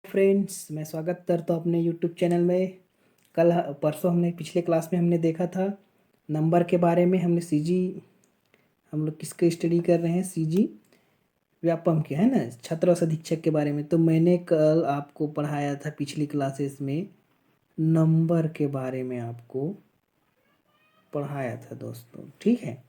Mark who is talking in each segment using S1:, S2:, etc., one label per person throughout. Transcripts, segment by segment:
S1: Friends, मैं स्वागत करता हूँ अपने यूट्यूब चैनल में। कल परसों हमने पिछले क्लास में हमने देखा था नंबर के बारे में। हमने सीजी, हम लोग किसके स्टडी कर रहे हैं, सीजी व्यापम के, है ना, छात्र अधीक्षक के बारे में। तो मैंने कल आपको पढ़ाया था पिछली क्लासेस में नंबर के बारे में आपको पढ़ाया था दोस्तों, ठीक है।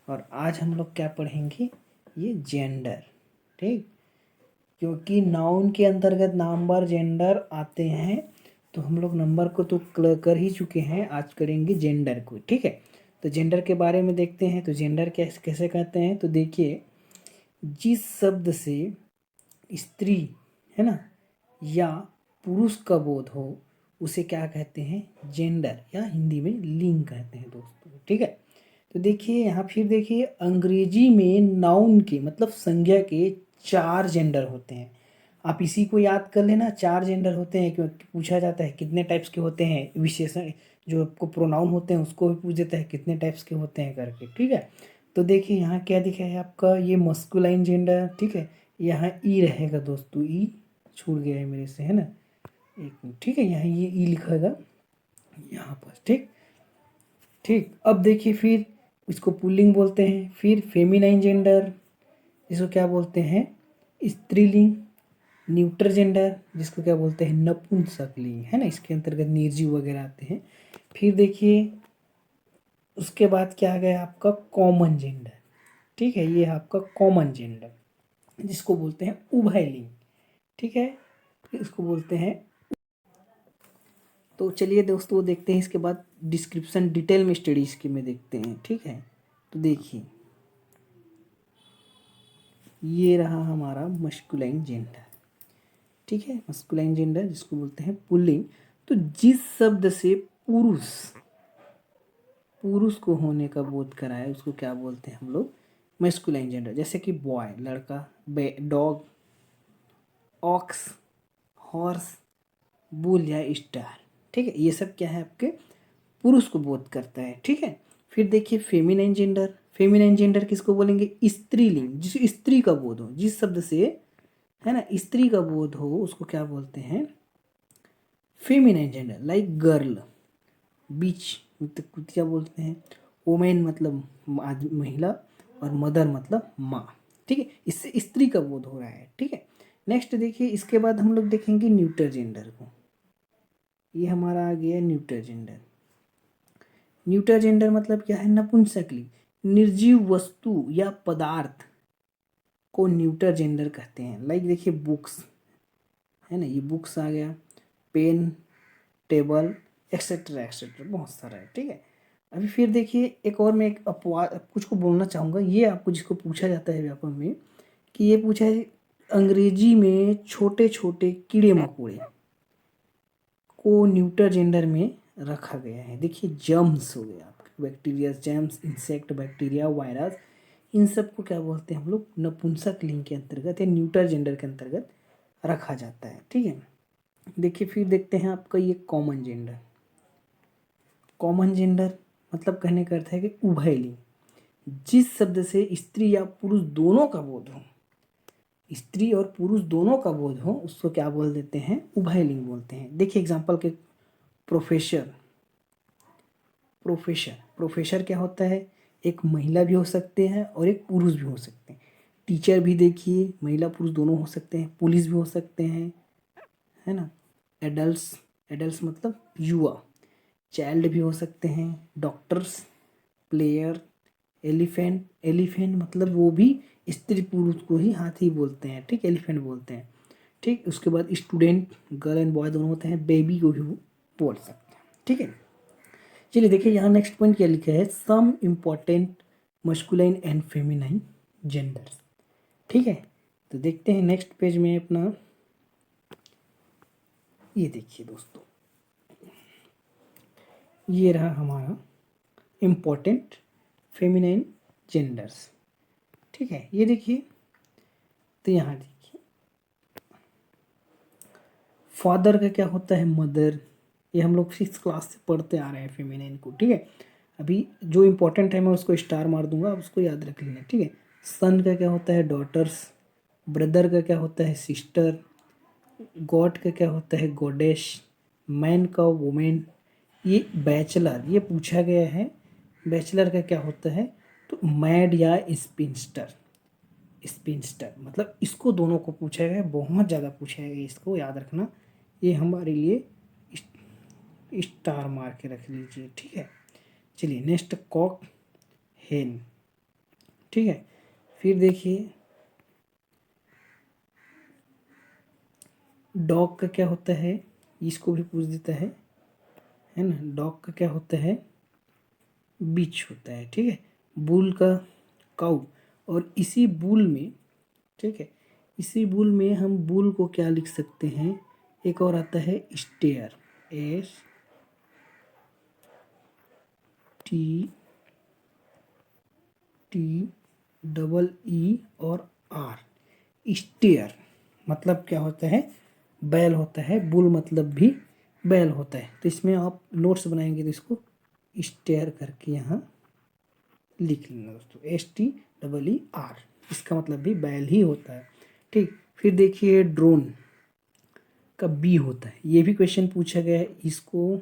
S1: और आज हम लोग क्या पढ़ेंगे, ये जेंडर, ठीक। क्योंकि नाउन के अंतर्गत नंबर जेंडर आते हैं, तो हम लोग नंबर को तो कर ही चुके हैं, आज करेंगे जेंडर को, ठीक है। तो जेंडर के बारे में देखते हैं। तो जेंडर कैसे कहते हैं, तो देखिए, जिस शब्द से स्त्री, है ना, या पुरुष का बोध हो उसे क्या कहते हैं, जेंडर, या हिंदी में लिंग कहते हैं दोस्तों, ठीक है। तो देखिए यहाँ फिर देखिए, अंग्रेजी में नाउन के मतलब संज्ञा के 4 जेंडर होते हैं। आप इसी को याद कर लेना, 4 जेंडर होते हैं। क्योंकि पूछा जाता है कितने टाइप्स के होते हैं, विशेषण जो आपको प्रोनाउन होते हैं उसको भी पूछ देता है कितने टाइप्स के होते हैं करके, ठीक है। तो देखिए यहाँ क्या दिखा है आपका, ये मस्कुलाइन जेंडर, ठीक है। यहाँ ई रहेगा दोस्तों, ई छूट गया है मेरे से, है ना, एक मिनट, ठीक है। यहाँ ये ई लिखेगा यहाँ पर, ठीक ठीक। अब देखिए फिर इसको पुल्लिंग बोलते हैं। फिर फेमिनाइन जेंडर, जिसको क्या बोलते हैं, स्त्रीलिंग। न्यूट्रल जेंडर, जिसको क्या बोलते हैं, नपुंसकलिंग, है ना, इसके अंतर्गत निर्जीव वगैरह आते हैं। फिर देखिए उसके बाद क्या आ गया आपका कॉमन जेंडर, ठीक है। ये है आपका कॉमन जेंडर, जिसको बोलते हैं उभयलिंग, ठीक है, इसको बोलते हैं। तो चलिए दोस्तों देखते हैं इसके बाद डिस्क्रिप्शन डिटेल में स्टडीज के में देखते हैं, ठीक है। तो देखिए ये रहा हमारा मस्कुलाइन जेंडर, ठीक है। मस्कुलाइन जेंडर जिसको बोलते हैं पुल्लिंग। तो जिस शब्द से पुरुष पुरुष को होने का बोध कराए उसको क्या बोलते हैं हम लोग, मस्कुलाइन जेंडर। जैसे कि बॉय लड़का, डॉग, ऑक्स, हॉर्स, बुल या स्टार, ठीक है। ये सब क्या है, आपके पुरुष को बोध करता है, ठीक है। फिर देखिए फेमिनाइन जेंडर। फेमिनाइन जेंडर किसको बोलेंगे, स्त्रीलिंग, जिस स्त्री का बोध हो, जिस शब्द से, है ना, स्त्री का बोध हो उसको क्या बोलते हैं, फेमिनाइन जेंडर। लाइक गर्ल, बीच मतलब क्या बोलते हैं, वोमेन मतलब महिला, और मदर मतलब माँ, ठीक है। इससे स्त्री का बोध हो रहा है, ठीक है। नेक्स्ट देखिए इसके बाद हम लोग देखेंगे न्यूटर जेंडर को। ये हमारा आ गया न्यूटर जेंडर। न्यूटर जेंडर मतलब क्या है, नपुंसकलिंग। निर्जीव वस्तु या पदार्थ को न्यूटर जेंडर कहते हैं। लाइक देखिए बुक्स, है ना, ये बुक्स आ गया, पेन, टेबल, एक्सेट्रा एक्सेट्रा, बहुत सारा है, ठीक है। अभी फिर देखिए एक और मैं एक अपवाद कुछ को बोलना चाहूँगा। ये आपको जिसको पूछा जाता है व्यापक में, कि ये पूछा है अंग्रेजी में छोटे छोटे कीड़े मकोड़े को न्यूटर जेंडर में रखा गया है। देखिए जर्म्स हो गए आपके, bacteria, germs, insect, bacteria, virus, इन सब को क्या बोलते हैं हम लोग, नपुंसक लिंग के अंतर्गत या न्यूटर जेंडर के अंतर्गत रखा जाता है, ठीक है। देखिए फिर देखते हैं आपका ये कॉमन जेंडर। कॉमन जेंडर मतलब कहने का अर्थ है कि उभयलिंग, जिस शब्द से स्त्री या पुरुष दोनों का बोध हो, स्त्री और पुरुष दोनों का बोध हो, उसको क्या बोल देते हैं, उभयलिंग बोलते हैं। देखिए एग्जांपल के, प्रोफेसर। प्रोफेसर प्रोफेसर क्या होता है, एक महिला भी हो सकते हैं और एक पुरुष भी हो सकते हैं। टीचर भी देखिए महिला पुरुष दोनों हो सकते हैं, पुलिस भी हो सकते हैं, है ना। एडल्ट्स, एडल्ट्स मतलब युवा, चाइल्ड भी हो सकते हैं, डॉक्टर्स, प्लेयर, एलिफेंट, एलिफेंट मतलब वो भी स्त्री पुरुष को ही हाथी बोलते हैं, ठीक, एलिफेंट बोलते हैं, ठीक। उसके बाद स्टूडेंट, गर्ल एंड बॉय दोनों होते हैं, बेबी को भी वो बोल सकते हैं, ठीक है। चलिए देखिए यहाँ नेक्स्ट पॉइंट क्या लिखा है, some important masculine and feminine genders, ठीक है। तो देखते हैं नेक्स्ट पेज में अपना, ये देखिए दोस्तों, ये रहा हमारा इम्पॉर्टेंट फेमिनाइन जेंडर्स, ठीक है। ये देखिए, तो यहाँ देखिए फादर का क्या होता है, मदर। ये हम लोग 6th क्लास से पढ़ते आ रहे हैं फेमिनाइन को, ठीक है। अभी जो इम्पोर्टेंट है मैं उसको स्टार मार दूंगा, आप उसको याद रख लेना, ठीक है। सन का क्या होता है, डॉटर्स। ब्रदर का क्या होता है, सिस्टर। गॉड का क्या होता है गॉडेश, मैन का वुमेन। ये बैचलर ये पूछा गया है, बैचलर का क्या होता है तो मैड या स्पिंस्टर। स्पिंस्टर मतलब इसको दोनों को पूछा गया है, बहुत ज़्यादा पूछा गया है, इसको याद रखना। ये हमारे लिए स्टार मार के रख लीजिए, ठीक है। चलिए नेक्स्ट कॉक हेन, ठीक है। फिर देखिए डॉग का क्या होता है, इसको भी पूछ देता है ना। डॉग का क्या होता है बीच होता है, ठीक है। बुल का काउ, और इसी बुल में, ठीक है, इसी बुल में हम बुल को क्या लिख सकते हैं, एक और आता है stair, S T T double E और आर, स्टेयर मतलब क्या होता है बैल होता है, बुल मतलब भी बैल होता है। तो इसमें आप नोट्स बनाएंगे तो इसको स्टेयर करके यहाँ लिख लेना दोस्तों, STEER, इसका मतलब भी बैल ही होता है, ठीक। फिर देखिए ड्रोन का बी होता है, ये भी क्वेश्चन पूछा गया है, इसको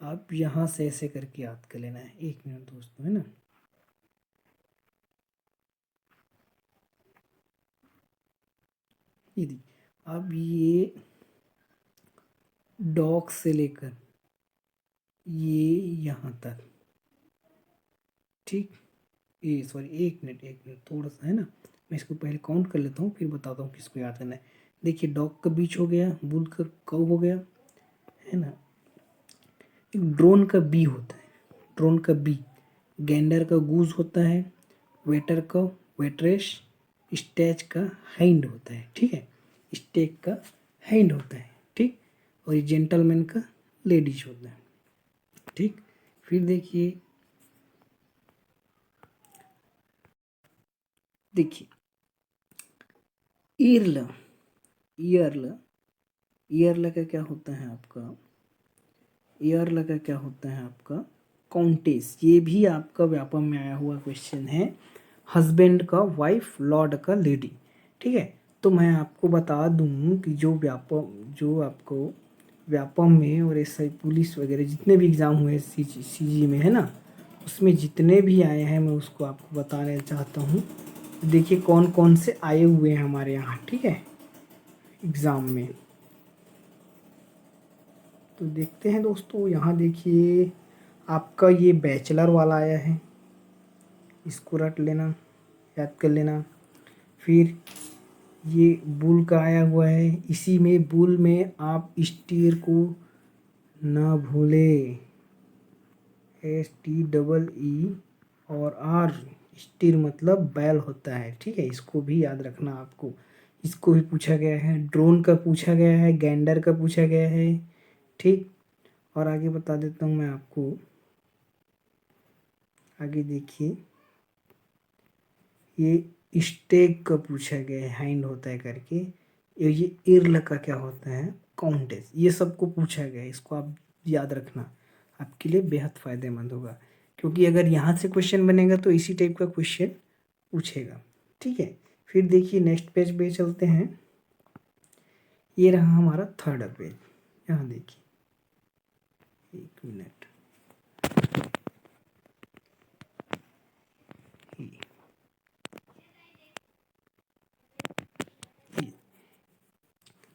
S1: आप यहाँ से ऐसे करके याद कर लेना है। एक मिनट दोस्तों, है ना। ये अब ये डॉग से लेकर ये यहाँ तक, ठीक। ये सॉरी एक मिनट थोड़ा सा, है ना, मैं इसको पहले काउंट कर लेता हूँ फिर बताता हूँ किसको याद करना है। देखिए डॉग का बीच हो गया, बुल का कौ हो गया, है ना। एक ड्रोन का बी होता है, ड्रोन का बी, गैंडर का गूज होता है, वेटर का वेटरेस, स्टेज का हाइंड होता है, ठीक है। स्टेक का हाइंड होता है, ठीक। और ये जेंटलमैन का लेडीज होता है, ठीक। फिर देखिए ईर्ल, ईयर्ल, ईयर्ल का क्या होता है आपका, ईयर्ल का क्या होता है आपका काउंटेस। ये भी आपका व्यापम में आया हुआ क्वेश्चन है, हस्बैंड का वाइफ, लॉर्ड का लेडी, ठीक है। तो मैं आपको बता दूं कि जो व्यापम, जो आपको व्यापम में और एसआई पुलिस वगैरह जितने भी एग्ज़ाम हुए सीजी में, है ना, उसमें जितने भी आए हैं मैं उसको आपको बताना चाहता हूँ। देखिए कौन कौन से आए हुए हैं हमारे यहाँ, ठीक है, एग्ज़ाम में। तो देखते हैं दोस्तों, यहाँ देखिए आपका ये बैचलर वाला आया है, इसको रट लेना, याद कर लेना। फिर ये बुल का आया हुआ है, इसी में बुल में आप स्टीर को ना भूले, STEE और R, स्टीर मतलब बैल होता है, ठीक है। इसको भी याद रखना आपको, इसको भी पूछा गया है। ड्रोन का पूछा गया है, गैंडर का पूछा गया है, ठीक। और आगे बता देता हूँ मैं आपको, आगे देखिए ये स्टेक का पूछा गया है, हाइंड होता है करके। ये इर्ल का क्या होता है काउंटेस, ये सबको पूछा गया है, इसको आप याद रखना, आपके लिए बेहद फ़ायदेमंद होगा, क्योंकि अगर यहाँ से क्वेश्चन बनेगा तो इसी टाइप का क्वेश्चन पूछेगा, ठीक है। फिर देखिए नेक्स्ट पेज पे चलते हैं, ये रहा हमारा थर्ड पेज। यहाँ देखिए, एक मिनट,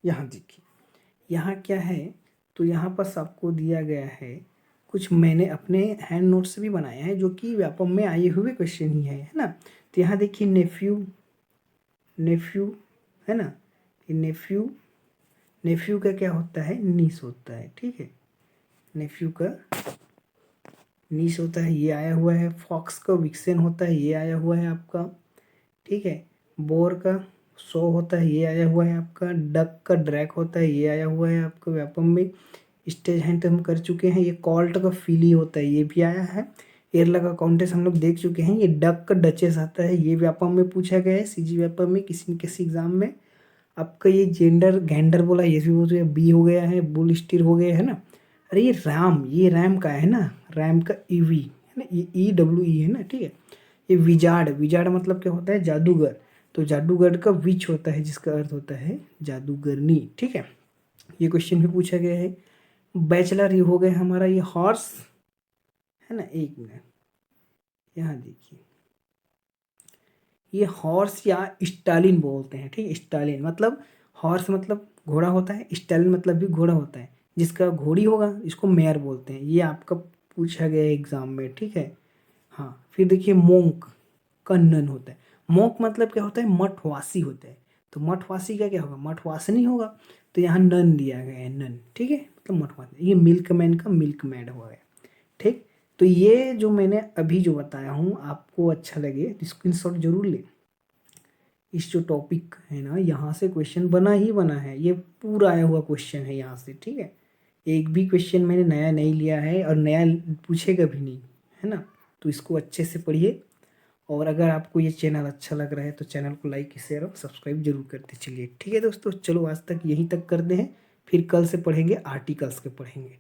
S1: यहाँ देखिए, यहाँ क्या है तो यहाँ पर सबको दिया गया है, कुछ मैंने अपने हैंड नोट से भी बनाया है जो कि व्यापम में आए हुए क्वेश्चन ही है ना। तो यहाँ देखिए नेफ्यू, नेफ्यू, है ना, ये नेफ्यू, नेफ्यू का क्या होता है नीस होता है, ठीक है। नेफ्यू का नीस होता है, ये आया हुआ है। फॉक्स का विक्सेन होता है, ये आया हुआ है आपका, ठीक है। बोर का सो होता है, ये आया हुआ है आपका। डक का ड्रैक होता है, ये आया हुआ है आपका व्यापम में। स्टेज हैंड हम कर चुके हैं। ये कॉल्ट का फिली होता है, ये भी आया है। एरला का काउंटेस हम लोग देख चुके हैं। ये डक का डचेस आता है, ये व्यापम में पूछा गया है, सीजी व्यापम में किसी न किसी एग्जाम में। आपका ये जेंडर गैंडर बोला, ये भी हो गया, बी हो गया है, बुल स्टीर हो गया है ना। अरे ये रैम, ये रैम का है ना, रैम का ईवी है ना, ये EWE है ना, ठीक है। ये विजार्ड, विजार्ड मतलब क्या होता है जादूगर, तो जादूगर का विच होता है, जिसका अर्थ होता है जादूगरनी। ठीक है, ये क्वेश्चन भी पूछा गया है। बैचलर ये हो गया हमारा ये हॉर्स, है ना। एक मिनट, यहाँ देखिए, ये हॉर्स या स्टालिन बोलते हैं। ठीक है, स्टालिन मतलब, हॉर्स मतलब घोड़ा होता है, स्टालिन मतलब भी घोड़ा होता है। जिसका घोड़ी होगा इसको मेयर बोलते हैं। ये आपका पूछा गया है एग्जाम में। ठीक है, हाँ। फिर देखिए मोंक का नन होता है। मोंक मतलब क्या होता है, मठवासी होता है। तो मठवासी का क्या होगा, मठवासनी होगा। तो यहाँ नन दिया गया है, नन। ठीक है, मतलब मठवासी। ये मिल्कमैन का मिल्क मैड हो गया। ठीक, तो ये जो मैंने अभी जो बताया हूँ आपको अच्छा लगे तो स्क्रीनशॉट जरूर ले। इस जो टॉपिक है ना, यहाँ से क्वेश्चन बना ही बना है, ये पूरा आया हुआ क्वेश्चन है यहाँ से। ठीक है, एक भी क्वेश्चन मैंने नया नहीं लिया है और नया पूछेगा भी नहीं, है ना। तो इसको अच्छे से पढ़िए। और अगर आपको ये चैनल अच्छा लग रहा है तो चैनल को लाइक शेयर और सब्सक्राइब जरूर करते चलिए। ठीक है दोस्तों, चलो आज तक यहीं तक करते हैं, फिर कल से पढ़ेंगे आर्टिकल्स के पढ़ेंगे।